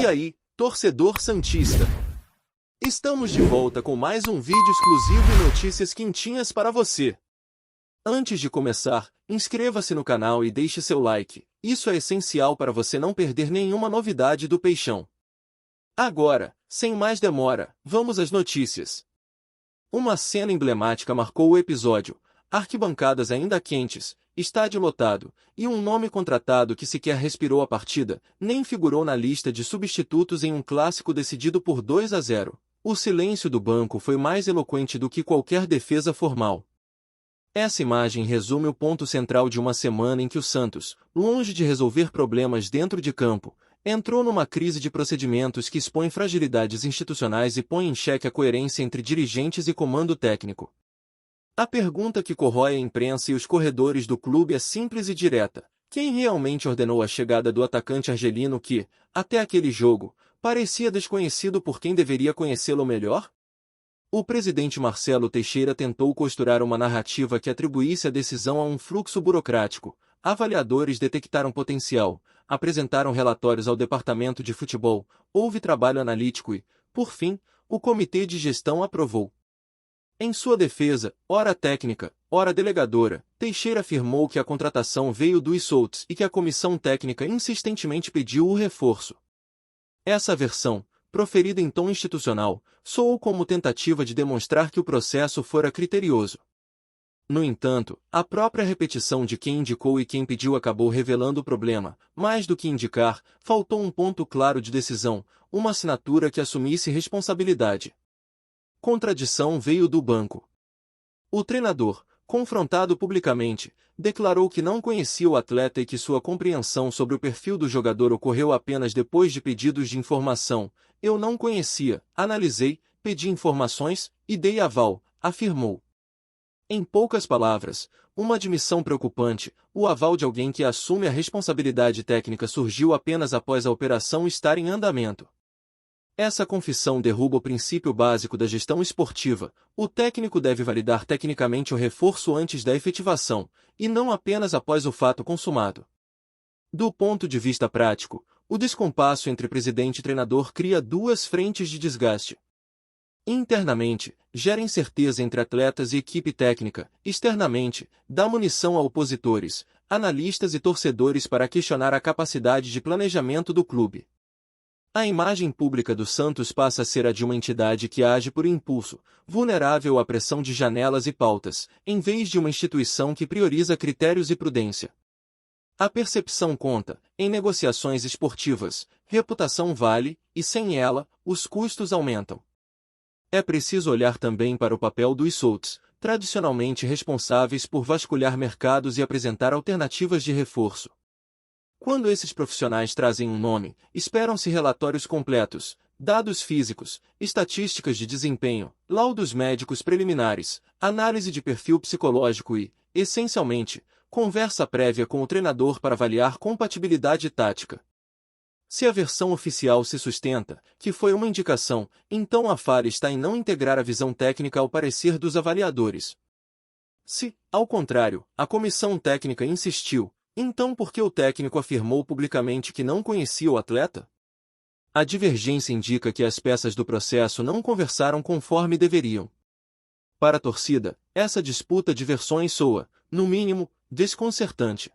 E aí, torcedor santista? Estamos de volta com mais um vídeo exclusivo e notícias quentinhas para você. Antes de começar, inscreva-se no canal e deixe seu like. Isso é essencial para você não perder nenhuma novidade do Peixão. Agora, sem mais demora, vamos às notícias. Uma cena emblemática marcou o episódio: arquibancadas ainda quentes, estádio lotado, e um nome contratado que sequer respirou a partida, nem figurou na lista de substitutos em um clássico decidido por 2-0. O silêncio do banco foi mais eloquente do que qualquer defesa formal. Essa imagem resume o ponto central de uma semana em que o Santos, longe de resolver problemas dentro de campo, entrou numa crise de procedimentos que expõe fragilidades institucionais e põe em xeque a coerência entre dirigentes e comando técnico. A pergunta que corrói a imprensa e os corredores do clube é simples e direta: quem realmente ordenou a chegada do atacante argelino que, até aquele jogo, parecia desconhecido por quem deveria conhecê-lo melhor? O presidente Marcelo Teixeira tentou costurar uma narrativa que atribuísse a decisão a um fluxo burocrático. Avaliadores detectaram potencial, apresentaram relatórios ao departamento de futebol, houve trabalho analítico e, por fim, o comitê de gestão aprovou. Em sua defesa, ora técnica, ora delegadora, Teixeira afirmou que a contratação veio do Soutos e que a comissão técnica insistentemente pediu o reforço. Essa versão, proferida em tom institucional, soou como tentativa de demonstrar que o processo fora criterioso. No entanto, a própria repetição de quem indicou e quem pediu acabou revelando o problema. Mais do que indicar, faltou um ponto claro de decisão, uma assinatura que assumisse responsabilidade. Contradição veio do banco. O treinador, confrontado publicamente, declarou que não conhecia o atleta e que sua compreensão sobre o perfil do jogador ocorreu apenas depois de pedidos de informação. Eu não conhecia, analisei, pedi informações e dei aval, afirmou. Em poucas palavras, uma admissão preocupante: o aval de alguém que assume a responsabilidade técnica surgiu apenas após a operação estar em andamento. Essa confissão derruba o princípio básico da gestão esportiva: o técnico deve validar tecnicamente o reforço antes da efetivação, e não apenas após o fato consumado. Do ponto de vista prático, o descompasso entre presidente e treinador cria duas frentes de desgaste. Internamente, gera incerteza entre atletas e equipe técnica; externamente, dá munição a opositores, analistas e torcedores para questionar a capacidade de planejamento do clube. A imagem pública do Santos passa a ser a de uma entidade que age por impulso, vulnerável à pressão de janelas e pautas, em vez de uma instituição que prioriza critérios e prudência. A percepção conta. Em negociações esportivas, reputação vale, e sem ela, os custos aumentam. É preciso olhar também para o papel dos Soutos, tradicionalmente responsáveis por vasculhar mercados e apresentar alternativas de reforço. Quando esses profissionais trazem um nome, esperam-se relatórios completos, dados físicos, estatísticas de desempenho, laudos médicos preliminares, análise de perfil psicológico e, essencialmente, conversa prévia com o treinador para avaliar compatibilidade tática. Se a versão oficial se sustenta, que foi uma indicação, então a falha está em não integrar a visão técnica ao parecer dos avaliadores. Se, ao contrário, a comissão técnica insistiu, então por que o técnico afirmou publicamente que não conhecia o atleta? A divergência indica que as peças do processo não conversaram conforme deveriam. Para a torcida, essa disputa de versões soa, no mínimo, desconcertante.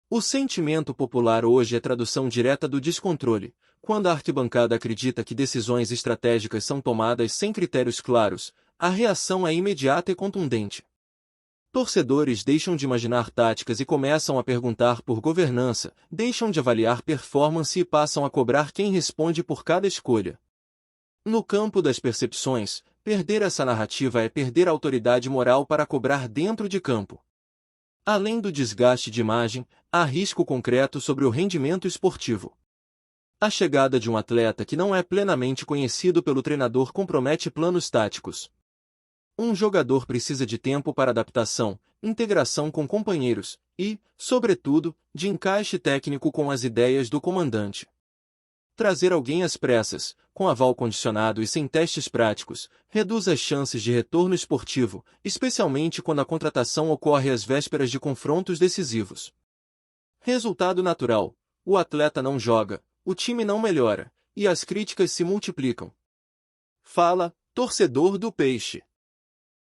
O sentimento popular hoje é tradução direta do descontrole. Quando a arquibancada acredita que decisões estratégicas são tomadas sem critérios claros, a reação é imediata e contundente. Torcedores deixam de imaginar táticas e começam a perguntar por governança, deixam de avaliar performance e passam a cobrar quem responde por cada escolha. No campo das percepções, perder essa narrativa é perder a autoridade moral para cobrar dentro de campo. Além do desgaste de imagem, há risco concreto sobre o rendimento esportivo. A chegada de um atleta que não é plenamente conhecido pelo treinador compromete planos táticos. Um jogador precisa de tempo para adaptação, integração com companheiros e, sobretudo, de encaixe técnico com as ideias do comandante. Trazer alguém às pressas, com aval condicionado e sem testes práticos, reduz as chances de retorno esportivo, especialmente quando a contratação ocorre às vésperas de confrontos decisivos. Resultado natural: o atleta não joga, o time não melhora, e as críticas se multiplicam. Fala, torcedor do Peixe!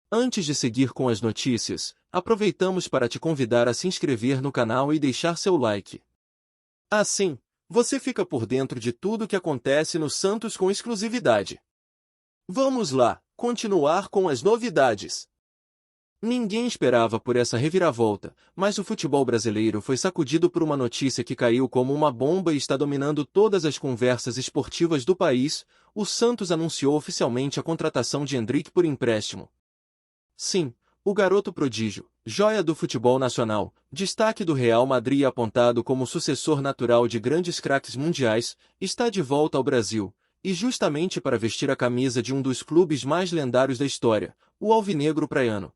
Antes de seguir com as notícias, aproveitamos para te convidar a se inscrever no canal e deixar seu like. Assim, você fica por dentro de tudo o que acontece no Santos com exclusividade. Vamos lá, continuar com as novidades. Ninguém esperava por essa reviravolta, mas o futebol brasileiro foi sacudido por uma notícia que caiu como uma bomba e está dominando todas as conversas esportivas do país. O Santos anunciou oficialmente a contratação de Endrick por empréstimo. Sim, o garoto prodígio, joia do futebol nacional, destaque do Real Madrid e apontado como sucessor natural de grandes craques mundiais, está de volta ao Brasil, e justamente para vestir a camisa de um dos clubes mais lendários da história, o alvinegro praiano.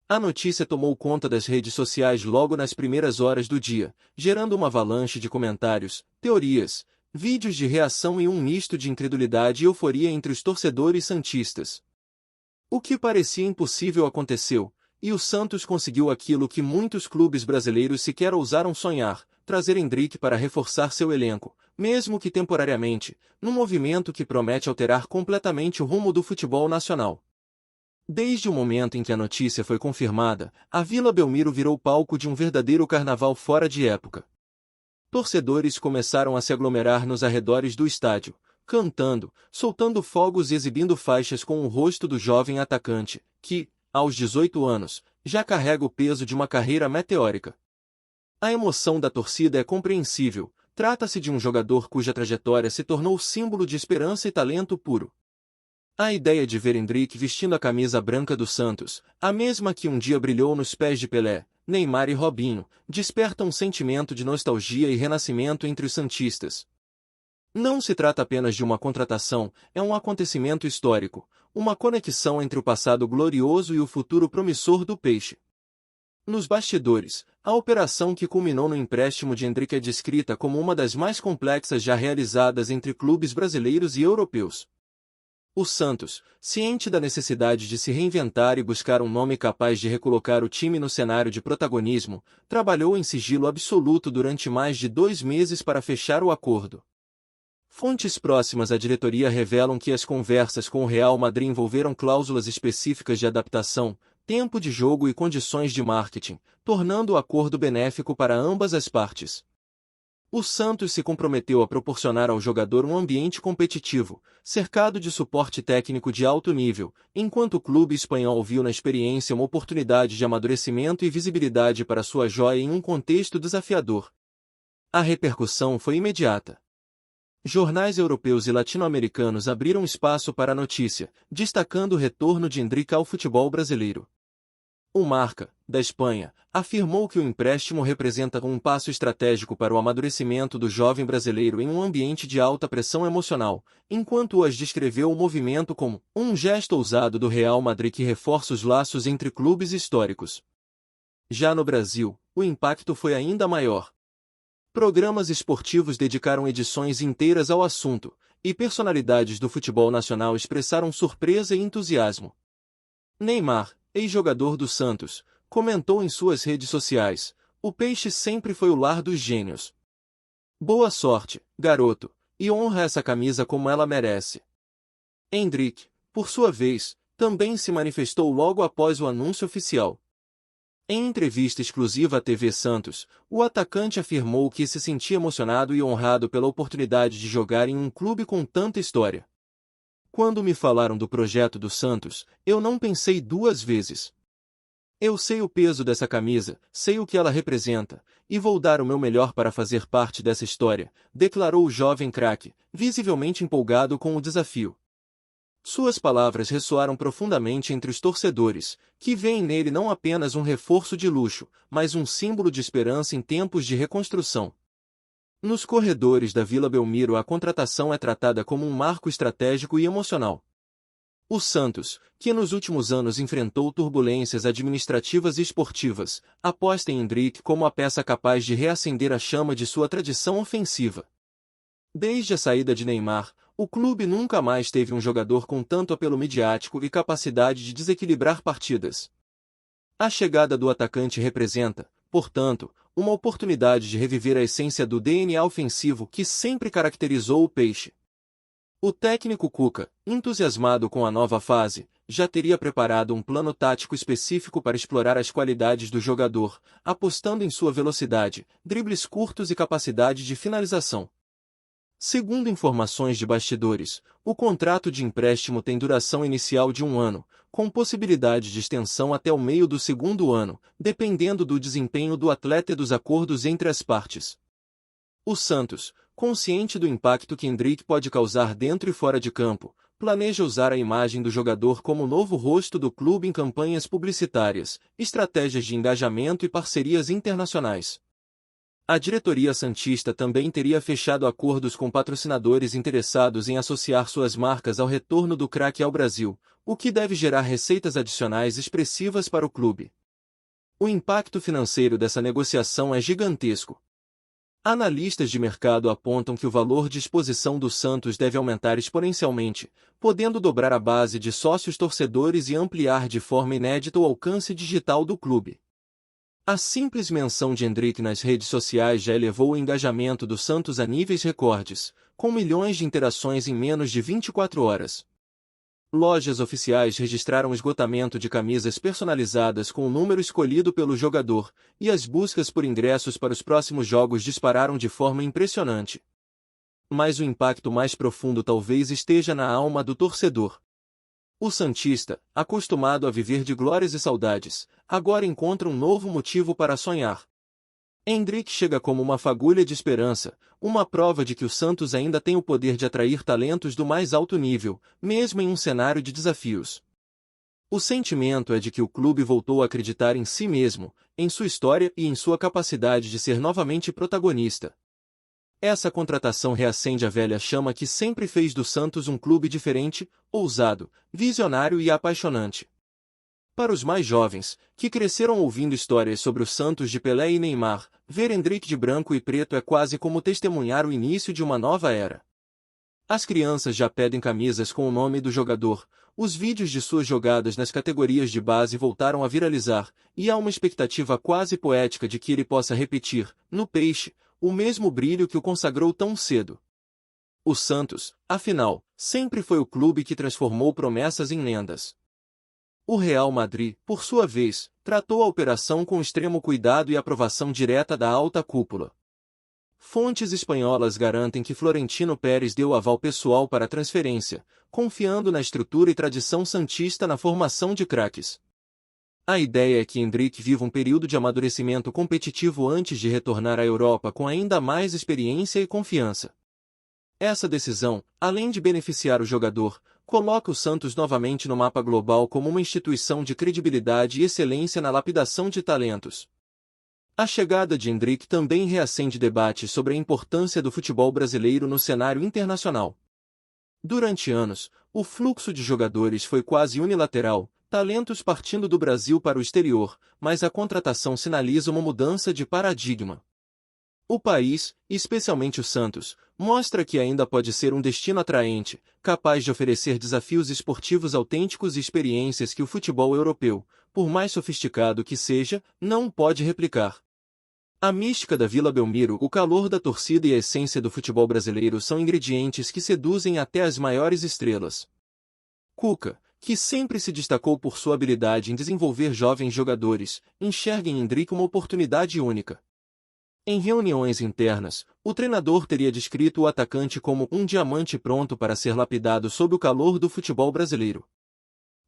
A notícia tomou conta das redes sociais logo nas primeiras horas do dia, gerando uma avalanche de comentários, teorias, vídeos de reação e um misto de incredulidade e euforia entre os torcedores santistas. O que parecia impossível aconteceu, e o Santos conseguiu aquilo que muitos clubes brasileiros sequer ousaram sonhar, trazer Endrick para reforçar seu elenco, mesmo que temporariamente, num movimento que promete alterar completamente o rumo do futebol nacional. Desde o momento em que a notícia foi confirmada, a Vila Belmiro virou palco de um verdadeiro carnaval fora de época. Torcedores começaram a se aglomerar nos arredores do estádio, cantando, soltando fogos e exibindo faixas com o rosto do jovem atacante, que, aos 18 anos, já carrega o peso de uma carreira meteórica. A emoção da torcida é compreensível, trata-se de um jogador cuja trajetória se tornou símbolo de esperança e talento puro. A ideia de ver Endrick vestindo a camisa branca do Santos, a mesma que um dia brilhou nos pés de Pelé, Neymar e Robinho, desperta um sentimento de nostalgia e renascimento entre os santistas. Não se trata apenas de uma contratação, é um acontecimento histórico, uma conexão entre o passado glorioso e o futuro promissor do Peixe. Nos bastidores, a operação que culminou no empréstimo de Endrick é descrita como uma das mais complexas já realizadas entre clubes brasileiros e europeus. O Santos, ciente da necessidade de se reinventar e buscar um nome capaz de recolocar o time no cenário de protagonismo, trabalhou em sigilo absoluto durante mais de 2 meses para fechar o acordo. Fontes próximas à diretoria revelam que as conversas com o Real Madrid envolveram cláusulas específicas de adaptação, tempo de jogo e condições de marketing, tornando o acordo benéfico para ambas as partes. O Santos se comprometeu a proporcionar ao jogador um ambiente competitivo, cercado de suporte técnico de alto nível, enquanto o clube espanhol viu na experiência uma oportunidade de amadurecimento e visibilidade para sua joia em um contexto desafiador. A repercussão foi imediata. Jornais europeus e latino-americanos abriram espaço para a notícia, destacando o retorno de Endrick ao futebol brasileiro. O Marca, da Espanha, afirmou que o empréstimo representa um passo estratégico para o amadurecimento do jovem brasileiro em um ambiente de alta pressão emocional, enquanto As descreveu o movimento como um gesto ousado do Real Madrid que reforça os laços entre clubes históricos. Já no Brasil, o impacto foi ainda maior. Programas esportivos dedicaram edições inteiras ao assunto, e personalidades do futebol nacional expressaram surpresa e entusiasmo. Neymar, ex-jogador do Santos, comentou em suas redes sociais: "O Peixe sempre foi o lar dos gênios. Boa sorte, garoto, e honra essa camisa como ela merece." Endrick, por sua vez, também se manifestou logo após o anúncio oficial. Em entrevista exclusiva à TV Santos, o atacante afirmou que se sentia emocionado e honrado pela oportunidade de jogar em um clube com tanta história. "Quando me falaram do projeto do Santos, eu não pensei 2 vezes. Eu sei o peso dessa camisa, sei o que ela representa, e vou dar o meu melhor para fazer parte dessa história", declarou o jovem craque, visivelmente empolgado com o desafio. Suas palavras ressoaram profundamente entre os torcedores, que veem nele não apenas um reforço de luxo, mas um símbolo de esperança em tempos de reconstrução. Nos corredores da Vila Belmiro a contratação é tratada como um marco estratégico e emocional. O Santos, que nos últimos anos enfrentou turbulências administrativas e esportivas, aposta em Endrick como a peça capaz de reacender a chama de sua tradição ofensiva. Desde a saída de Neymar, o clube nunca mais teve um jogador com tanto apelo midiático e capacidade de desequilibrar partidas. A chegada do atacante representa, portanto, uma oportunidade de reviver a essência do DNA ofensivo que sempre caracterizou o Peixe. O técnico Cuca, entusiasmado com a nova fase, já teria preparado um plano tático específico para explorar as qualidades do jogador, apostando em sua velocidade, dribles curtos e capacidade de finalização. Segundo informações de bastidores, o contrato de empréstimo tem duração inicial de 1 ano, com possibilidade de extensão até o meio do segundo ano, dependendo do desempenho do atleta e dos acordos entre as partes. O Santos, consciente do impacto que Endrick pode causar dentro e fora de campo, planeja usar a imagem do jogador como novo rosto do clube em campanhas publicitárias, estratégias de engajamento e parcerias internacionais. A diretoria santista também teria fechado acordos com patrocinadores interessados em associar suas marcas ao retorno do craque ao Brasil, o que deve gerar receitas adicionais expressivas para o clube. O impacto financeiro dessa negociação é gigantesco. Analistas de mercado apontam que o valor de exposição do Santos deve aumentar exponencialmente, podendo dobrar a base de sócios torcedores e ampliar de forma inédita o alcance digital do clube. A simples menção de Endrick nas redes sociais já elevou o engajamento do Santos a níveis recordes, com milhões de interações em menos de 24 horas. Lojas oficiais registraram esgotamento de camisas personalizadas com o número escolhido pelo jogador, e as buscas por ingressos para os próximos jogos dispararam de forma impressionante. Mas o impacto mais profundo talvez esteja na alma do torcedor. O santista, acostumado a viver de glórias e saudades, agora encontra um novo motivo para sonhar. Endrick chega como uma fagulha de esperança, uma prova de que o Santos ainda tem o poder de atrair talentos do mais alto nível, mesmo em um cenário de desafios. O sentimento é de que o clube voltou a acreditar em si mesmo, em sua história e em sua capacidade de ser novamente protagonista. Essa contratação reacende a velha chama que sempre fez do Santos um clube diferente, ousado, visionário e apaixonante. Para os mais jovens, que cresceram ouvindo histórias sobre o Santos de Pelé e Neymar, ver Endrick de branco e preto é quase como testemunhar o início de uma nova era. As crianças já pedem camisas com o nome do jogador, os vídeos de suas jogadas nas categorias de base voltaram a viralizar, e há uma expectativa quase poética de que ele possa repetir, no Peixe, o mesmo brilho que o consagrou tão cedo. O Santos, afinal, sempre foi o clube que transformou promessas em lendas. O Real Madrid, por sua vez, tratou a operação com extremo cuidado e aprovação direta da alta cúpula. Fontes espanholas garantem que Florentino Pérez deu aval pessoal para a transferência, confiando na estrutura e tradição santista na formação de craques. A ideia é que Endrick viva um período de amadurecimento competitivo antes de retornar à Europa com ainda mais experiência e confiança. Essa decisão, além de beneficiar o jogador, coloca o Santos novamente no mapa global como uma instituição de credibilidade e excelência na lapidação de talentos. A chegada de Endrick também reacende debates sobre a importância do futebol brasileiro no cenário internacional. Durante anos, o fluxo de jogadores foi quase unilateral, talentos partindo do Brasil para o exterior, mas a contratação sinaliza uma mudança de paradigma. O país, especialmente o Santos, mostra que ainda pode ser um destino atraente, capaz de oferecer desafios esportivos autênticos e experiências que o futebol europeu, por mais sofisticado que seja, não pode replicar. A mística da Vila Belmiro, o calor da torcida e a essência do futebol brasileiro são ingredientes que seduzem até as maiores estrelas. Cuca, que sempre se destacou por sua habilidade em desenvolver jovens jogadores, enxerga em Endrick uma oportunidade única. Em reuniões internas, o treinador teria descrito o atacante como um diamante pronto para ser lapidado sob o calor do futebol brasileiro.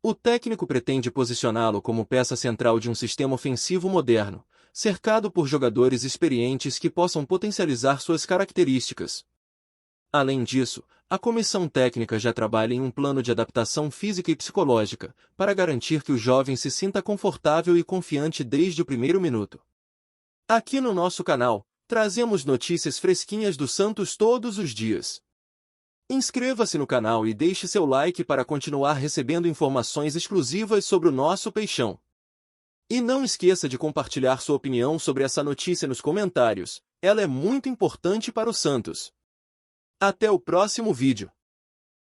O técnico pretende posicioná-lo como peça central de um sistema ofensivo moderno, cercado por jogadores experientes que possam potencializar suas características. Além disso, a comissão técnica já trabalha em um plano de adaptação física e psicológica, para garantir que o jovem se sinta confortável e confiante desde o primeiro minuto. Aqui no nosso canal, trazemos notícias fresquinhas do Santos todos os dias. Inscreva-se no canal e deixe seu like para continuar recebendo informações exclusivas sobre o nosso peixão. E não esqueça de compartilhar sua opinião sobre essa notícia nos comentários, ela é muito importante para o Santos. Até o próximo vídeo.